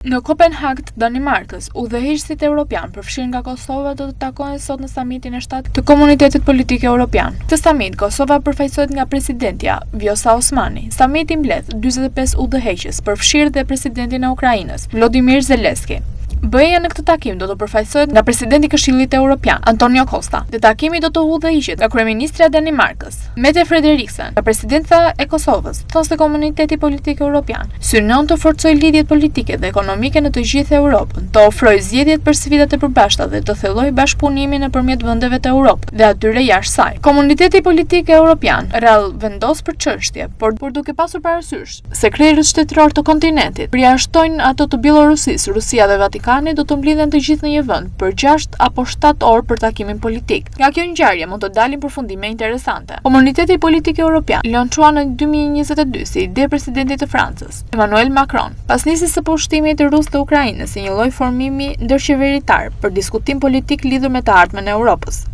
Në Kopenhag të Danimarkës, udhëheqësit evropian përfshirë nga Kosova do të takohen sot në samitin e 7 të Komunitetit Politik Evropian. Të samit, Kosova përfaqësohet nga presidentja Vjosa Osmani. Samiti mbledh 45 udhëheqës, përfshirë dhe presidentin e Ukrainës, Volodymyr Zelensky. BE-ja në këtë takim do të përfaqësohet nga presidenti i Këshillit Evropian, Antonio Costa. Dhe takimi do të udhëhiqet nga kryeministra e Danimarkës, Mette Frederiksen, nga presidenta e Kosovës, thonë se Komuniteti Politik Evropian synon të forcojë lidhjet politike dhe ekonomike në të gjithë Europën, të ofrojë zgjedhjet për sfidat e përbashkëta dhe të thellojë bashkëpunimin nëpërmjet vendeve të Europës dhe atyre jashtë saj. Komuniteti Politik Evropian rrallë vendos për çështje, por duke pasur parasysh se krerët shtetëror të kontinentit përjashtojnë ato të Bielorusisë, Rusia dhe Vatikani do të mblidhen të gjithë në një vend për 6 apo 7 orë për takimin politik. Nga kjo ngjarje mund të dalin përfundime interesante. Komuniteti Politik Evropian lançua në 2022 si ide presidentit të Francës, Emmanuel Macron, pas nisjes së pushtimit të Rusë të Ukrainës si një lloj formimi ndërqeveritar për diskutim politik lidhur me të ardhmen e Europës.